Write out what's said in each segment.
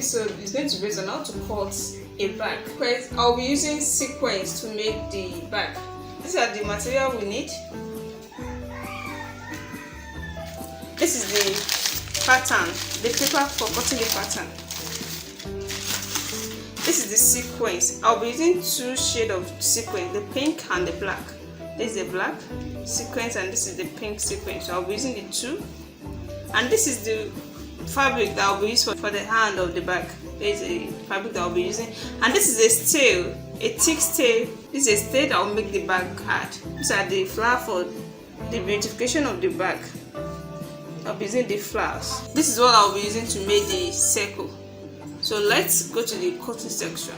episode is going to be based on how to cut a bag. I'll be using sequins to make the bag. These are the material we need. This is the pattern, the paper for cutting the pattern. This is the sequins. I'll be using two shades of sequins, the pink and the black. This is the black sequins and this is the pink sequins. So I'll be using the two. And this is the fabric that I'll be using for the hand of the bag. There is a fabric that I'll be using. And this is a stale, a thick stale. This is a stale that will make the bag hard. These are the flowers for the beautification of the bag. I'll be using the flowers. This is what I'll be using to make the circle. So let's go to the cutting section.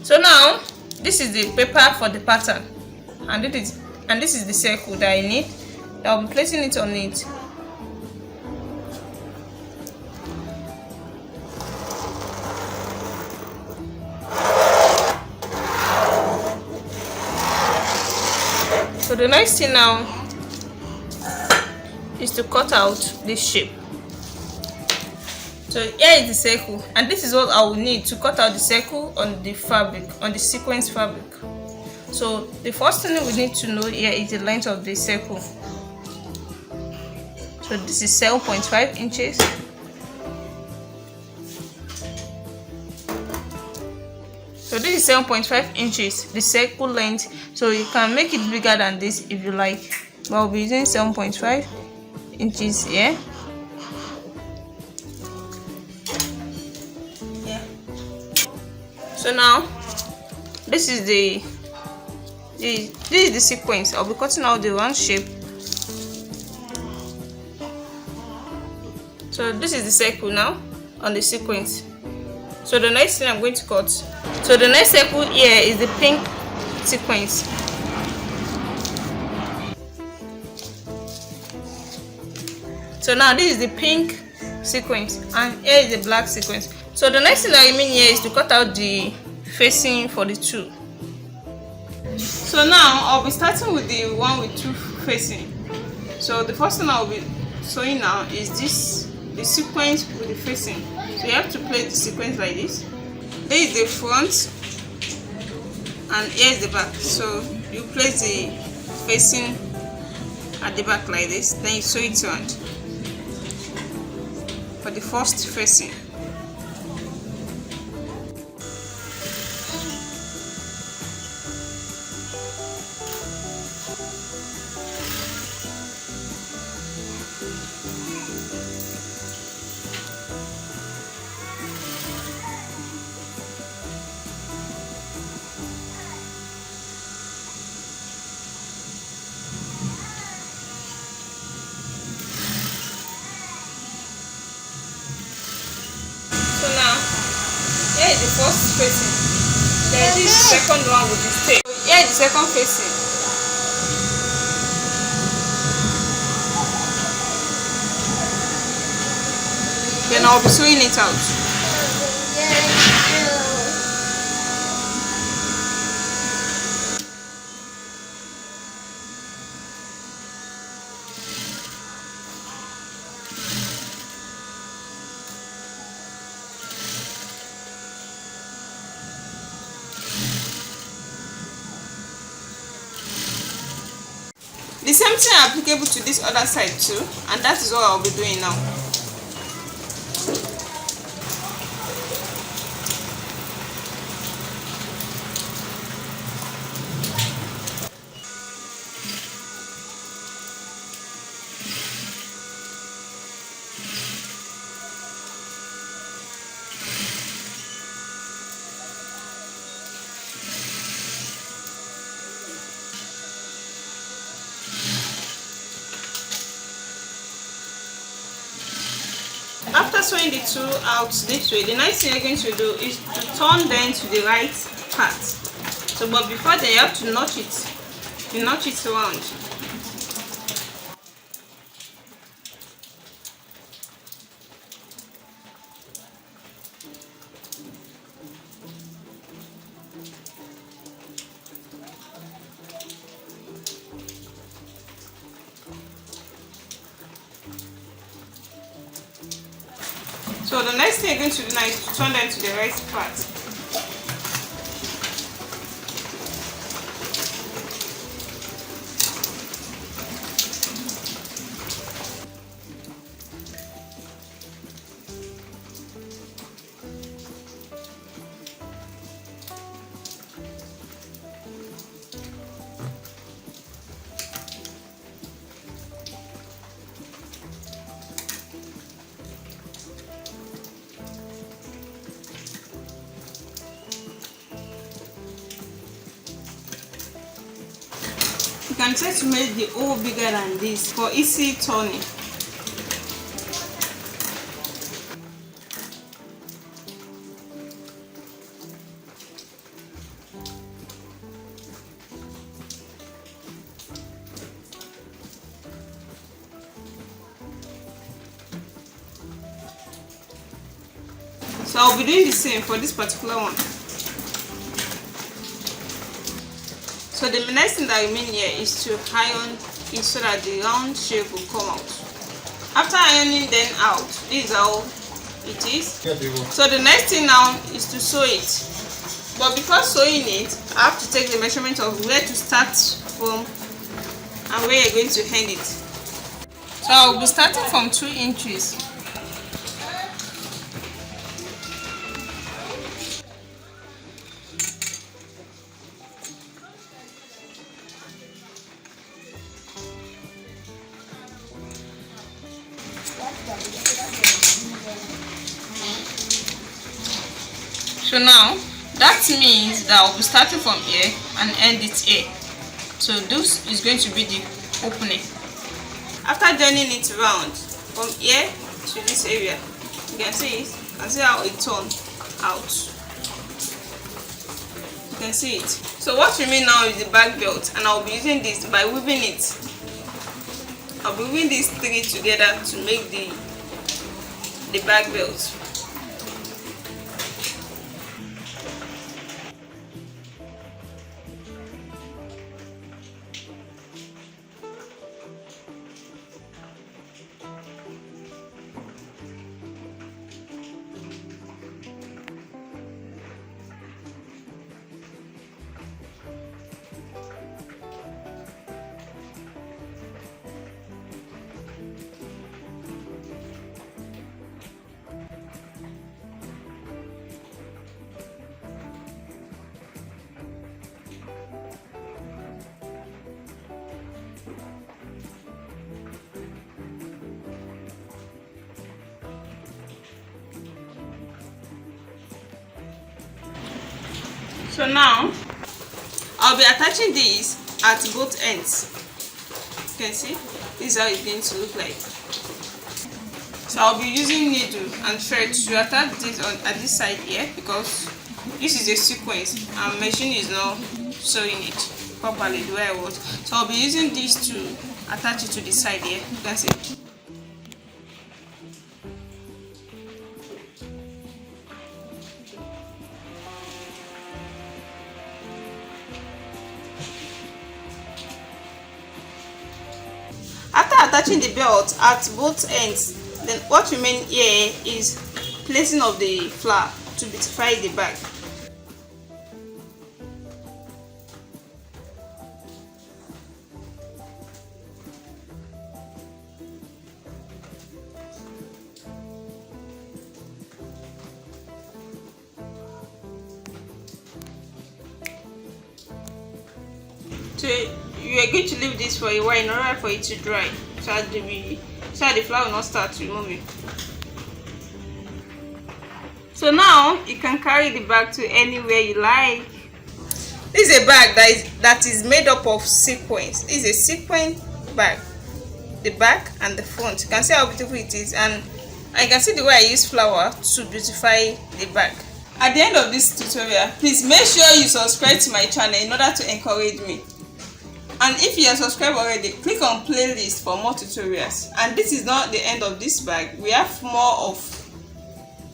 So now this is the paper for the pattern, and this is the circle that I need. I'll be placing it on it. So the next thing now is to cut out this shape. So here is the circle, and this is what I will need to cut out the circle on the fabric, on the sequence fabric. So the first thing we need to know here is the length of the circle. So this is 7.5 inches. So this is 7.5 inches, the circle length. So you can make it bigger than this if you like, but I'll be using 7.5 inches here. So now this is the sequence. I'll be cutting out the round shape. So this is the circle now on the sequence. So the next thing I'm going to cut. So the next circle here is the pink sequence. So now this is the pink sequence and here is the black sequence. So the next thing that I mean here is to cut out the facing for the two. So now I'll be starting with the one with two facing. So the first thing I'll be sewing now is this, the sequence with the facing. So you have to place the sequence like this. There is the front and here is the back. So you place the facing at the back like this, then you sew it around for the first facing. Here is the first facing. Then this second one with the tape. So here is the second facing. Then I'll be sewing it out. The same thing applicable to this other side too, and that is what I'll be doing now. After sewing the two out this way, the next thing you're going to do is to turn them to the right part. So, but before that, you have to notch it. You notch it around. So the next thing you're going to do now is to turn them to the right part. You can try to make the hole bigger than this for easy turning. So I'll be doing the same for this particular one. So the next thing that I mean here is to iron it so that the round shape will come out. After ironing them out, this is how it is. So the next thing now is to sew it. But before sewing it, I have to take the measurement of where to start from and where you're going to end it. So I'll be starting from 2 inches. So now that means that I'll be starting from here and end it here. So this is going to be the opening. After joining it round from here to this area, you can see it. You can see how it turns out. You can see it. So what remains now is the back belt, and I'll be using this by weaving it. I'll be weaving these 3 together to make the back belt. So now I'll be attaching these at both ends. You can see this is how it's going to look like. So I'll be using needle and thread to attach this on at this side here, because this is a sequence and machine is not sewing it properly the way I want. So I'll be using this to attach it to the side here. You can see. After attaching the belt at both ends, then what remains here is placing of the flower to beautify the bag. So you are going to leave this for a while in order for it to dry, so that the flower will not start removing. So now you can carry the bag to anywhere you like. This is a bag that is made up of sequins. This is a sequin bag, the back and the front. You can see how beautiful it is, and I can see the way I use flower to beautify the bag. At the end of this tutorial, please make sure you subscribe to my channel in order to encourage me. And if you are subscribed already, click on playlist for more tutorials. And this is not the end of this bag. We have more of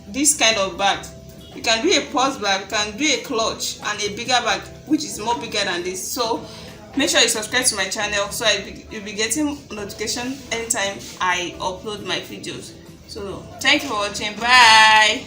this kind of bag. You can do a purse bag, you can do a clutch, and a bigger bag which is more bigger than this. So make sure you subscribe to my channel so you'll be getting notification anytime I upload my videos. So thank you for watching. Bye.